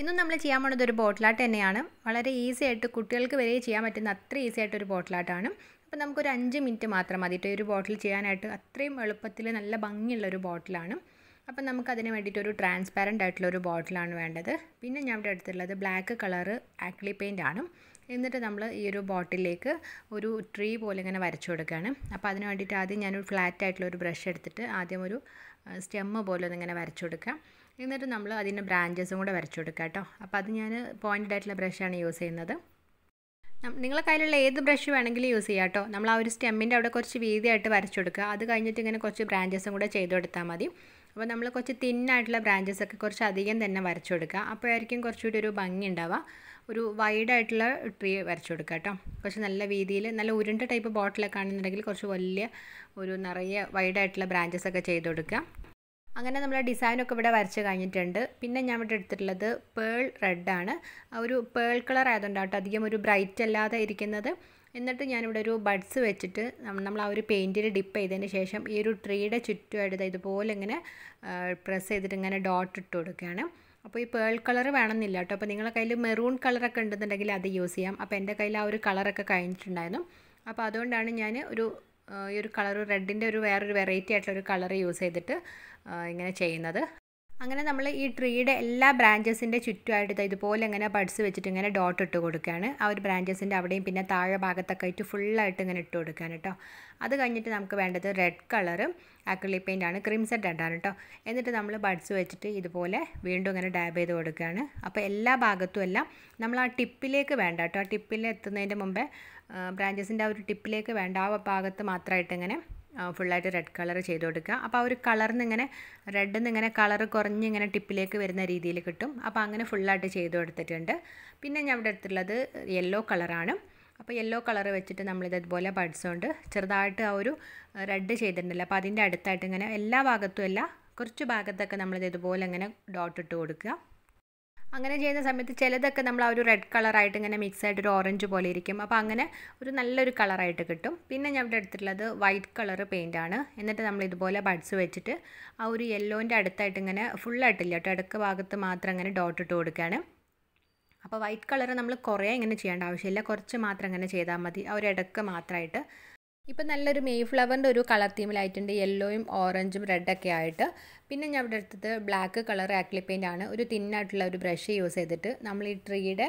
ഇന്നും നമ്മൾ ചെയ്യാൻ പോകുന്നത് ഒരു ബോട്ടിൽ ആർട്ട് തന്നെയാണ്. വളരെ ഈസി ആയിട്ട് കുട്ടികൾക്ക് വരെ ചെയ്യാൻ പറ്റുന്ന അത്ര ഈസി ആയിട്ടൊരു ബോട്ടിൽ ആർട്ടാണ്. അപ്പോൾ നമുക്കൊരു 5 മിനിറ്റ് മാത്രം മതി ഈ ഒരു ബോട്ടിൽ ചെയ്യാനായിട്ട്. അത്രയും എളുപ്പത്തിൽ നല്ല ഭംഗിയുള്ളൊരു ബോട്ടിലാണ്. അപ്പം നമുക്കതിന് വേണ്ടിയിട്ടൊരു ട്രാൻസ്പാരൻ്റ് ആയിട്ടുള്ളൊരു ബോട്ടിലാണ് വേണ്ടത്. പിന്നെ ഞാൻ ഇവിടെ എടുത്തിട്ടുള്ളത് ബ്ലാക്ക് കളറ് ആക്രിലിക് പെയിൻ്റ് ആണ്. എന്നിട്ട് നമ്മൾ ഈ ഒരു ബോട്ടിലേക്ക് ഒരു ട്രീ പോലെ ഇങ്ങനെ വരച്ചു കൊടുക്കുകയാണ്. അപ്പോൾ അതിന് വേണ്ടിയിട്ട് ആദ്യം ഞാനൊരു ഫ്ലാറ്റ് ആയിട്ടുള്ളൊരു ബ്രഷ് എടുത്തിട്ട് ആദ്യം ഒരു സ്റ്റെമ്മ് പോലെ ഒന്നിങ്ങനെ വരച്ചു കൊടുക്കാം. എന്നിട്ട് നമ്മൾ അതിൻ്റെ ബ്രാഞ്ചസും കൂടെ വരച്ചു കൊടുക്കുക കേട്ടോ. അപ്പോൾ അത് ഞാൻ പോയിൻറ്റഡ് ആയിട്ടുള്ള ബ്രഷാണ് യൂസ് ചെയ്യുന്നത്. നിങ്ങളെ കയ്യിലുള്ള ഏത് ബ്രഷ് വേണമെങ്കിലും യൂസ് ചെയ്യാം കേട്ടോ. നമ്മൾ ആ ഒരു സ്റ്റെമ്മിൻ്റെ അവിടെ കുറച്ച് വീതിയായിട്ട് വരച്ചു കൊടുക്കുക. അത് കഴിഞ്ഞിട്ട് ഇങ്ങനെ കുറച്ച് ബ്രാഞ്ചസും കൂടെ ചെയ്ത് കൊടുത്താൽ മതി. അപ്പോൾ നമ്മൾ കുറച്ച് തിന്നായിട്ടുള്ള ബ്രാഞ്ചസൊക്കെ കുറച്ച് അധികം തന്നെ വരച്ചു കൊടുക്കുക. അപ്പോഴായിരിക്കും കുറച്ചുകൂടി ഒരു ഭംഗി ഉണ്ടാവുക. ഒരു വൈഡായിട്ടുള്ള ട്രീ വരച്ചു കൊടുക്കുക കേട്ടോ. കുറച്ച് നല്ല വീതിയിൽ നല്ല ഉരുണ്ട ടൈപ്പ് ബോട്ടിലൊക്കെ ആണെന്നുണ്ടെങ്കിൽ കുറച്ച് വലിയ ഒരു നിറയെ വൈഡായിട്ടുള്ള ബ്രാഞ്ചസൊക്കെ ചെയ്ത് കൊടുക്കുക. അങ്ങനെ നമ്മൾ ഡിസൈനൊക്കെ ഇവിടെ വരച്ച് കഴിഞ്ഞിട്ടുണ്ട്. പിന്നെ ഞാൻ ഇവിടെ എടുത്തിട്ടുള്ളത് പേൾ റെഡാണ്. ഒരു പേൾ കളർ ആയതുകൊണ്ടാണ് കേട്ടോ അധികം ഒരു ബ്രൈറ്റ് അല്ലാതെ ഇരിക്കുന്നത്. എന്നിട്ട് ഞാനിവിടെ ഒരു ബഡ്സ് വെച്ചിട്ട് നമ്മൾ ആ ഒരു പെയിൻറ്റിൽ ഡിപ്പ് ചെയ്തതിന് ശേഷം ഈ ഒരു ട്രീയുടെ ചുറ്റുമായിട്ട് ഇതുപോലെ ഇങ്ങനെ പ്രസ് ചെയ്തിട്ട് ഇങ്ങനെ ഡോട്ട് ഇട്ട് കൊടുക്കുകയാണ്. അപ്പോൾ ഈ പേൾ കളർ വേണമെന്നില്ല കേട്ടോ. അപ്പോൾ നിങ്ങളുടെ കയ്യിൽ മെറൂൺ കളറൊക്കെ ഉണ്ടെന്നുണ്ടെങ്കിൽ അത് യൂസ് ചെയ്യാം. അപ്പോൾ എൻ്റെ കയ്യിൽ ആ ഒരു കളറൊക്കെ കഴിഞ്ഞിട്ടുണ്ടായിരുന്നു. അപ്പോൾ അതുകൊണ്ടാണ് ഞാൻ ഈ ഒരു കളർ റെഡിൻ്റെ വേറൊരു വെറൈറ്റി ആയിട്ടുള്ളൊരു കളർ യൂസ് ചെയ്തിട്ട് ഇങ്ങനെ ചെയ്യുന്നത്. അങ്ങനെ നമ്മൾ ഈ ട്രീയുടെ എല്ലാ ബ്രാഞ്ചസിൻ്റെ ചുറ്റുമായിട്ട് ഇതുപോലെ ഇങ്ങനെ ബഡ്സ് വെച്ചിട്ട് ഇങ്ങനെ ഡോട്ട് ഇട്ട് കൊടുക്കുകയാണ്. ആ ഒരു ബ്രാഞ്ചസിൻ്റെ അവിടെയും പിന്നെ താഴെ ഭാഗത്തൊക്കെ ആയിട്ട് ഫുള്ളായിട്ട് ഇങ്ങനെ ഇട്ട് കൊടുക്കാൻ കേട്ടോ. അത് കഴിഞ്ഞിട്ട് നമുക്ക് വേണ്ടത് റെഡ് കളറ് ആക്രിലിക് പെയിൻ്റ് ആണ്, ക്രിംസൺ റെഡാണ് കേട്ടോ. എന്നിട്ട് നമ്മൾ ബഡ്സ് വെച്ചിട്ട് ഇതുപോലെ വീണ്ടും ഇങ്ങനെ ഡാബ് ചെയ്ത് കൊടുക്കുകയാണ്. അപ്പോൾ എല്ലാ ഭാഗത്തും എല്ലാം നമ്മൾ ആ ടിപ്പിലേക്ക് വേണ്ട കേട്ടോ. ആ ടിപ്പിൽ എത്തുന്നതിൻ്റെ മുമ്പേ ബ്രാഞ്ചസിൻ്റെ ആ ഒരു ടിപ്പിലേക്ക് വേണ്ട ആ ഭാഗത്ത് മാത്രമായിട്ട് ഇങ്ങനെ ഫുള്ളായിട്ട് റെഡ് കളർ ചെയ്ത് കൊടുക്കുക. അപ്പോൾ ആ ഒരു കളറിന് ഇങ്ങനെ റെഡിൽ നിന്ന് ഇങ്ങനെ കളർ കുറഞ്ഞ് ഇങ്ങനെ ടിപ്പിലേക്ക് വരുന്ന രീതിയിൽ കിട്ടും. അപ്പോൾ അങ്ങനെ ഫുള്ളായിട്ട് ചെയ്ത് കൊടുത്തിട്ടുണ്ട്. പിന്നെ ഞാൻ ഇവിടെ എടുത്തിട്ടുള്ളത് യെല്ലോ കളറാണ്. അപ്പോൾ യെല്ലോ കളർ വെച്ചിട്ട് നമ്മളിതുപോലെ ബഡ്സ് കൊണ്ട് ചെറുതായിട്ട് ആ ഒരു റെഡ് ചെയ്തിട്ടുണ്ടല്ലോ. അപ്പോൾ അതിൻ്റെ അടുത്തായിട്ട് ഇങ്ങനെ എല്ലാ ഭാഗത്തും അല്ല കുറച്ച് ഭാഗത്തൊക്കെ നമ്മളിതുപോലെ ഇങ്ങനെ ഡോട്ട് ഇട്ട് കൊടുക്കുക. അങ്ങനെ ചെയ്യുന്ന സമയത്ത് ചിലതൊക്കെ നമ്മൾ ആ ഒരു റെഡ് കളറായിട്ട് ഇങ്ങനെ മിക്സ് ആയിട്ട് ഒരു ഓറഞ്ച് പോലെ ഇരിക്കും. അപ്പോൾ അങ്ങനെ ഒരു നല്ലൊരു കളറായിട്ട് കിട്ടും. പിന്നെ ഞാൻ ഇവിടെ എടുത്തിട്ടുള്ളത് വൈറ്റ് കളർ പെയിൻ്റാണ്. എന്നിട്ട് നമ്മൾ ഇതുപോലെ ബഡ്സ് വെച്ചിട്ട് ആ ഒരു യെല്ലോൻ്റെ അടുത്തായിട്ട് ഇങ്ങനെ ഫുള്ളായിട്ടില്ല കേട്ടോ, അടുത്ത ഭാഗത്ത് മാത്രം ഇങ്ങനെ ഡോട്ട് ഇട്ട് കൊടുക്കുകയാണ്. അപ്പോൾ വൈറ്റ് കളർ നമ്മൾ കുറേ ഇങ്ങനെ ചെയ്യേണ്ട ആവശ്യമില്ല, കുറച്ച് മാത്രം ഇങ്ങനെ ചെയ്താൽ മതി, ആ ഒരു ഇടയ്ക്ക് മാത്രമായിട്ട്. ഇപ്പം നല്ലൊരു മെയ് ഫ്ലവറിൻ്റെ ഒരു കളർ തീമിലായിട്ടുണ്ട്, യെല്ലോയും ഓറഞ്ചും റെഡൊക്കെ ആയിട്ട്. പിന്നെ ഞാൻ ഇവിടെ എടുത്തത് ബ്ലാക്ക് കളർ ആക്രിലിക് പെയിൻ്റ് ആണ്. ഒരു തിന്നായിട്ടുള്ള ഒരു ബ്രഷ് യൂസ് ചെയ്തിട്ട് നമ്മൾ ഈ ട്രീയുടെ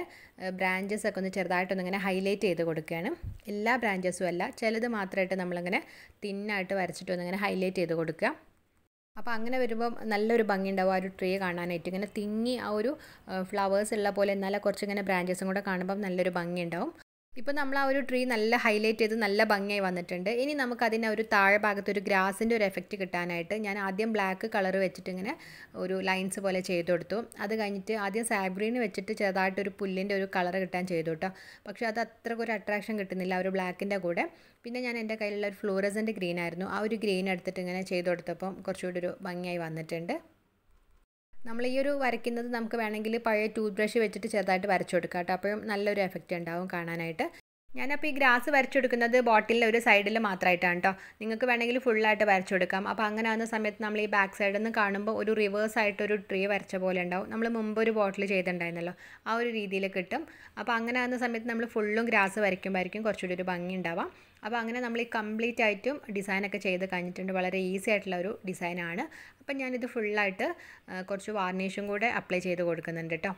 ബ്രാഞ്ചസ് ഒക്കെ ഒന്ന് ചെറുതായിട്ടൊന്ന് ഇങ്ങനെ ഹൈലൈറ്റ് ചെയ്ത് കൊടുക്കുകയാണ്. എല്ലാ ബ്രാഞ്ചസും അല്ല, ചിലത് മാത്രമായിട്ട് നമ്മളിങ്ങനെ തിന്നായിട്ട് വരച്ചിട്ടൊന്നിങ്ങനെ ഹൈലൈറ്റ് ചെയ്ത് കൊടുക്കുക. അപ്പോൾ അങ്ങനെ വരുമ്പോൾ നല്ലൊരു ഭംഗി ഉണ്ടാവും ആ ഒരു ട്രീ കാണാനായിട്ട്. ഇങ്ങനെ തിങ്ങി ആ ഒരു ഫ്ലവേഴ്സ് ഉള്ള പോലെ എന്നാലും കുറച്ചിങ്ങനെ ബ്രാഞ്ചസും കൂടെ കാണുമ്പം നല്ലൊരു ഭംഗി ഉണ്ടാവും. ഇപ്പോൾ നമ്മൾ ആ ഒരു ട്രീ നല്ല ഹൈലൈറ്റ് ചെയ്ത് നല്ല ഭംഗിയായി വന്നിട്ടുണ്ട്. ഇനി നമുക്കതിന് ഒരു താഴെ ഭാഗത്ത് ഒരു ഗ്രാസിൻ്റെ ഒരു എഫക്റ്റ് കിട്ടാനായിട്ട് ഞാൻ ആദ്യം ബ്ലാക്ക് കളർ വെച്ചിട്ട് ഇങ്ങനെ ഒരു ലൈൻസ് പോലെ ചെയ്ത് കൊടുത്തു. അത് കഴിഞ്ഞിട്ട് ആദ്യം സാബ്രീന് വെച്ചിട്ട് ചെറുതായിട്ടൊരു പുല്ലിൻ്റെ ഒരു കളർ കിട്ടാൻ ചെയ്തു കേട്ടോ. പക്ഷേ അത് അത്രക്കൊരു അട്രാക്ഷൻ കിട്ടുന്നില്ല ഒരു ബ്ലാക്കിൻ്റെ കൂടെ. പിന്നെ ഞാൻ എൻ്റെ കയ്യിലുള്ള ഒരു ഫ്ലൂറസൻ്റ് ഗ്രീൻ ആയിരുന്നു, ആ ഒരു ഗ്രീൻ എടുത്തിട്ട് ഇങ്ങനെ ചെയ്ത് കൊടുത്തപ്പം കുറച്ചുകൂടി ഒരു ഭംഗിയായി വന്നിട്ടുണ്ട്. നമ്മൾ ഈ ഒരു വരയ്ക്കുന്നത് നമുക്ക് വേണമെങ്കിൽ പഴയ ടൂത്ത് ബ്രഷ് വെച്ചിട്ട് ചെറുതായിട്ട് വരച്ചു കൊടുക്കാം കേട്ടോ. അപ്പോഴും നല്ലൊരു എഫക്റ്റ് ഉണ്ടാവും കാണാനായിട്ട്. ഞാനപ്പോൾ ഈ ഗ്രാസ് വരച്ചെടുക്കുന്നത് ബോട്ടിലിൻ്റെ ഒരു സൈഡിൽ മാത്രമായിട്ടാണ് കേട്ടോ. നിങ്ങൾക്ക് വേണമെങ്കിൽ ഫുള്ളായിട്ട് വരച്ചു കൊടുക്കാം. അപ്പോൾ അങ്ങനെ ആകുന്ന സമയത്ത് നമ്മൾ ഈ ബാക്ക് സൈഡിൽ നിന്ന് കാണുമ്പോൾ ഒരു റിവേഴ്സ് ആയിട്ടൊരു ട്രീ വരച്ച പോലെ ഉണ്ടാവും. നമ്മൾ മുമ്പ് ഒരു ബോട്ടിൽ ചെയ്തിട്ടുണ്ടായിരുന്നല്ലോ, ആ ഒരു രീതിയിൽ കിട്ടും. അപ്പോൾ അങ്ങനെ ആകുന്ന സമയത്ത് നമ്മൾ ഫുള്ളും ഗ്രാസ് വരയ്ക്കുമ്പോഴായിരിക്കും കുറച്ചുകൂടി ഒരു ഭംഗി ഉണ്ടാവാം. അപ്പോൾ അങ്ങനെ നമ്മൾ ഈ കംപ്ലീറ്റ് ആയിട്ടും ഡിസൈനൊക്കെ ചെയ്ത് കഴിഞ്ഞിട്ടുണ്ട്. വളരെ ഈസി ആയിട്ടുള്ള ഒരു ഡിസൈനാണ്. അപ്പം ഞാനിത് ഫുള്ളായിട്ട് കുറച്ച് വാർണിഷും കൂടെ അപ്ലൈ ചെയ്ത് കൊടുക്കുന്നുണ്ട് കേട്ടോ.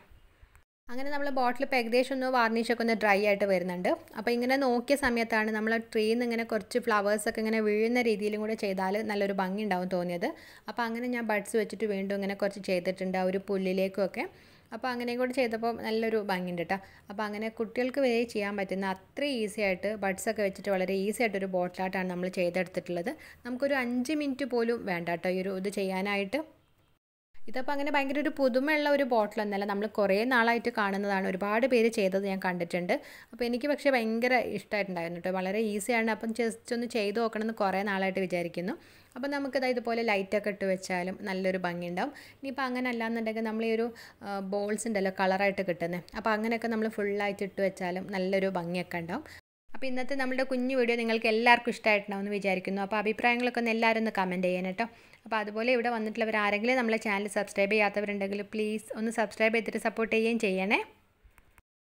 അങ്ങനെ നമ്മൾ ബോട്ടിൽ ഇപ്പോൾ ഏകദേശം ഒന്ന് വാർണിഷൊക്കെ ഒന്ന് ഡ്രൈ ആയിട്ട് വരുന്നുണ്ട്. അപ്പോൾ ഇങ്ങനെ നോക്കിയ സമയത്താണ് നമ്മൾ ട്രീയിൽ നിന്ന് ഇങ്ങനെ കുറച്ച് ഫ്ലവേഴ്സൊക്കെ ഇങ്ങനെ വീഴുന്ന രീതിയിലും കൂടെ ചെയ്താൽ നല്ലൊരു ഭംഗി ഉണ്ടാവും തോന്നിയത്. അപ്പോൾ അങ്ങനെ ഞാൻ ബഡ്സ് വെച്ചിട്ട് വീണ്ടും ഇങ്ങനെ കുറച്ച് ചെയ്തിട്ടുണ്ട് ആ ഒരു പുല്ലിലേക്കൊക്കെ. അപ്പോൾ അങ്ങനെയും കൂടെ ചെയ്തപ്പോൾ നല്ലൊരു ഭംഗിയുണ്ട് കേട്ടോ. അപ്പോൾ അങ്ങനെ കുട്ടികൾക്ക് വരെ ചെയ്യാൻ പറ്റുന്ന അത്ര ഈസി ആയിട്ട് ബഡ്സൊക്കെ വെച്ചിട്ട് വളരെ ഈസി ആയിട്ടൊരു ബോട്ടിലായിട്ടാണ് നമ്മൾ ചെയ്തെടുത്തിട്ടുള്ളത്. നമുക്കൊരു 5 മിനിറ്റ് പോലും വേണ്ട കേട്ടോ ഈ ഒരു ഇത് ചെയ്യാനായിട്ട്. ഇതപ്പോൾ അങ്ങനെ ഭയങ്കര ഒരു പുതുമയുള്ള ഒരു ബോട്ടിലൊന്നല്ല, നമ്മൾ കുറേ നാളായിട്ട് കാണുന്നതാണ്, ഒരുപാട് പേര് ചെയ്തത് ഞാൻ കണ്ടിട്ടുണ്ട്. അപ്പോൾ എനിക്ക് പക്ഷേ ഭയങ്കര ഇഷ്ടമായിട്ടുണ്ടായിരുന്നു കേട്ടോ, വളരെ ഈസിയാണ്. അപ്പം ജസ്റ്റ് ഒന്ന് ചെയ്ത് നോക്കണമെന്ന് കുറേ നാളായിട്ട് വിചാരിക്കുന്നു. അപ്പോൾ നമുക്കിത് ഇതുപോലെ ലൈറ്റൊക്കെ ഇട്ട് വെച്ചാലും നല്ലൊരു ഭംഗി ഉണ്ടാവും. ഇനിയിപ്പോൾ അങ്ങനെ അല്ലാന്നുണ്ടെങ്കിൽ നമ്മൾ ഈ ഒരു ബോൾസ് ഉണ്ടല്ലോ കളറായിട്ട് കിട്ടുന്നത്, അപ്പോൾ അങ്ങനെയൊക്കെ നമ്മൾ ഫുള്ളായിട്ട് ഇട്ട് വെച്ചാലും നല്ലൊരു ഭംഗിയൊക്കെ ഉണ്ടാവും. അപ്പോൾ ഇന്നത്തെ നമ്മുടെ കുഞ്ഞു വീഡിയോ നിങ്ങൾക്ക് എല്ലാവർക്കും ഇഷ്ടമായിട്ടുണ്ടാവുമെന്ന് വിചാരിക്കുന്നു. അപ്പോൾ അഭിപ്രായങ്ങളൊക്കെ ഒന്ന് എല്ലാവരും ഒന്ന് കമൻറ്റ് ചെയ്യണം കേട്ടോ. അപ്പോൾ അതുപോലെ ഇവിടെ വന്നിട്ടുള്ളവർ ആരെങ്കിലും നമ്മളെ ചാനൽ സബ്സ്ക്രൈബ് ചെയ്യാത്തവരുണ്ടെങ്കിൽ പ്ലീസ് ഒന്ന് സബ്സ്ക്രൈബ് ചെയ്തിട്ട് സപ്പോർട്ട് ചെയ്യുകയും ചെയ്യണേ.